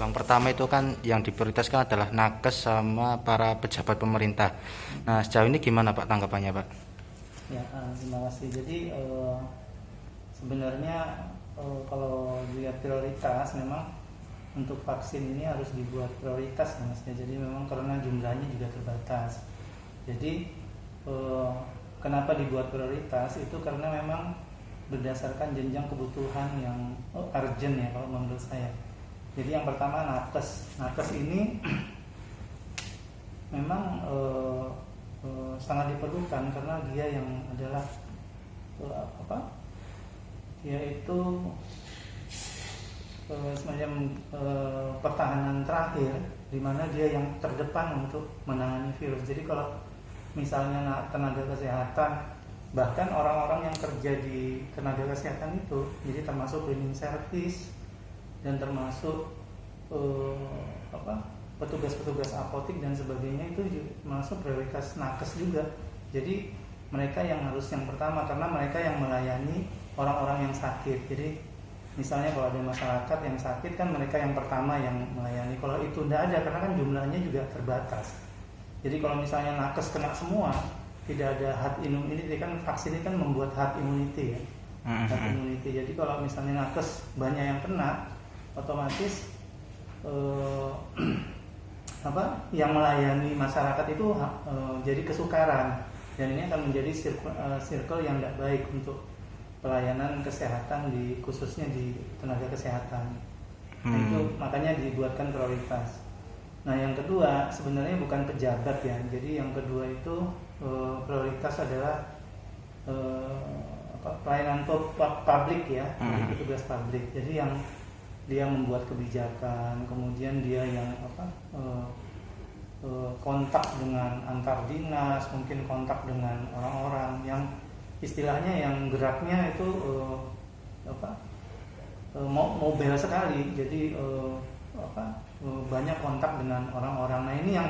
gelombang pertama itu kan yang diprioritaskan adalah nakes sama para pejabat pemerintah. Nah, sejauh ini gimana Pak tanggapannya Pak? Ya, terima kasih. Jadi sebenarnya kalau dilihat prioritas, memang untuk vaksin ini harus dibuat prioritas ya Mas. Jadi memang karena jumlahnya juga terbatas. Jadi kenapa dibuat prioritas itu karena memang berdasarkan jenjang kebutuhan yang urgent ya kalau menurut saya. Jadi yang pertama nakes ini memang sangat diperlukan karena dia yang adalah dia itu semacam pertahanan terakhir di mana dia yang terdepan untuk menangani virus. Jadi kalau misalnya tenaga kesehatan, bahkan orang-orang yang kerja di tenaga kesehatan itu, jadi termasuk cleaning service dan termasuk petugas-petugas apotik dan sebagainya, itu masuk prioritas nakes juga. Jadi mereka yang harus yang pertama karena mereka yang melayani orang-orang yang sakit. Jadi misalnya kalau ada masyarakat yang sakit kan mereka yang pertama yang melayani. Kalau itu tidak ada karena kan jumlahnya juga terbatas. Jadi kalau misalnya nakes kena semua, tidak ada herd immunity, kan vaksin ini kan membuat herd immunity ya. Herd immunity. Jadi kalau misalnya nakes banyak yang kena, otomatis yang melayani masyarakat itu jadi kesukaran, dan ini akan menjadi circle yang tidak baik untuk pelayanan kesehatan khususnya di tenaga kesehatan. Nah, itu makanya dibuatkan prioritas. Nah, yang kedua sebenarnya bukan pejabat ya. Jadi yang kedua itu prioritas adalah pelayanan publik ya, petugas publik. Jadi yang dia membuat kebijakan, kemudian dia yang kontak dengan antar dinas, mungkin kontak dengan orang-orang yang istilahnya yang geraknya itu mobile sekali. Jadi banyak kontak dengan orang-orang. Nah, ini yang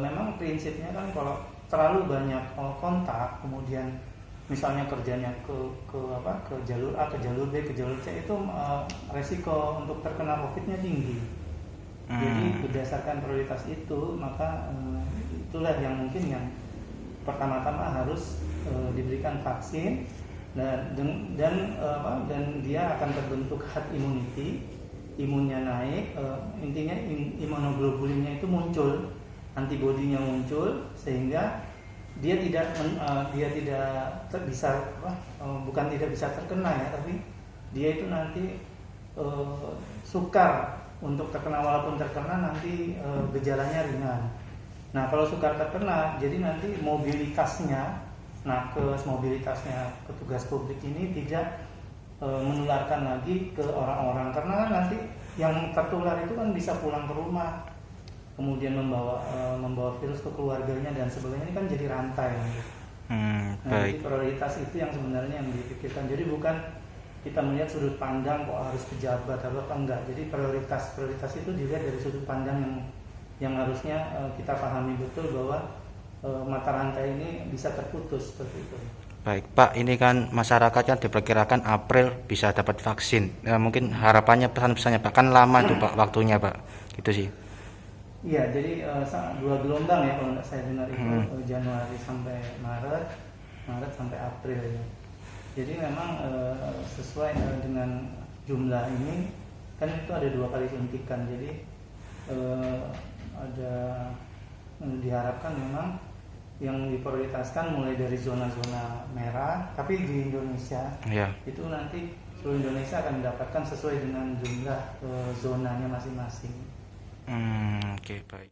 memang prinsipnya kan kalau terlalu banyak kontak, kemudian misalnya kerjanya ke jalur A, ke jalur B, ke jalur C, itu resiko untuk terkena COVID-nya tinggi. Jadi berdasarkan prioritas itu, maka itulah yang mungkin yang pertama-tama harus diberikan vaksin, dan dia akan terbentuk herd immunity, imunnya naik, intinya imunoglobulinnya itu muncul, antibodinya muncul, sehingga dia tidak bisa terkena ya, tapi dia itu nanti sukar untuk terkena, walaupun terkena nanti gejalanya ringan. Nah, kalau sukar terkena, jadi nanti mobilitasnya nakes, mobilitasnya petugas publik ini tidak menularkan lagi ke orang-orang, karena kan nanti yang tertular itu kan bisa pulang ke rumah, kemudian membawa virus ke keluarganya dan sebagainya. Ini kan jadi rantai. Jadi prioritas itu yang sebenarnya yang dipikirkan. Jadi bukan kita melihat sudut pandang kok harus pejabat atau apa, enggak. Jadi prioritas itu dilihat dari sudut pandang yang harusnya kita pahami betul bahwa mata rantai ini bisa terputus seperti itu. Baik Pak, ini kan masyarakatnya diperkirakan April bisa dapat vaksin. Mungkin harapannya, pesan-pesannya Pak, kan lama tuh Pak waktunya Pak, gitu sih. Iya, jadi 2 gelombang ya kalau tidak saya dengar itu, Januari sampai Maret sampai April ya. Jadi memang sesuai dengan jumlah ini kan itu ada 2 kali suntikan. Jadi diharapkan memang yang diprioritaskan mulai dari zona-zona merah, tapi di Indonesia itu nanti seluruh Indonesia akan mendapatkan sesuai dengan jumlah zonanya masing-masing. Oke, baik.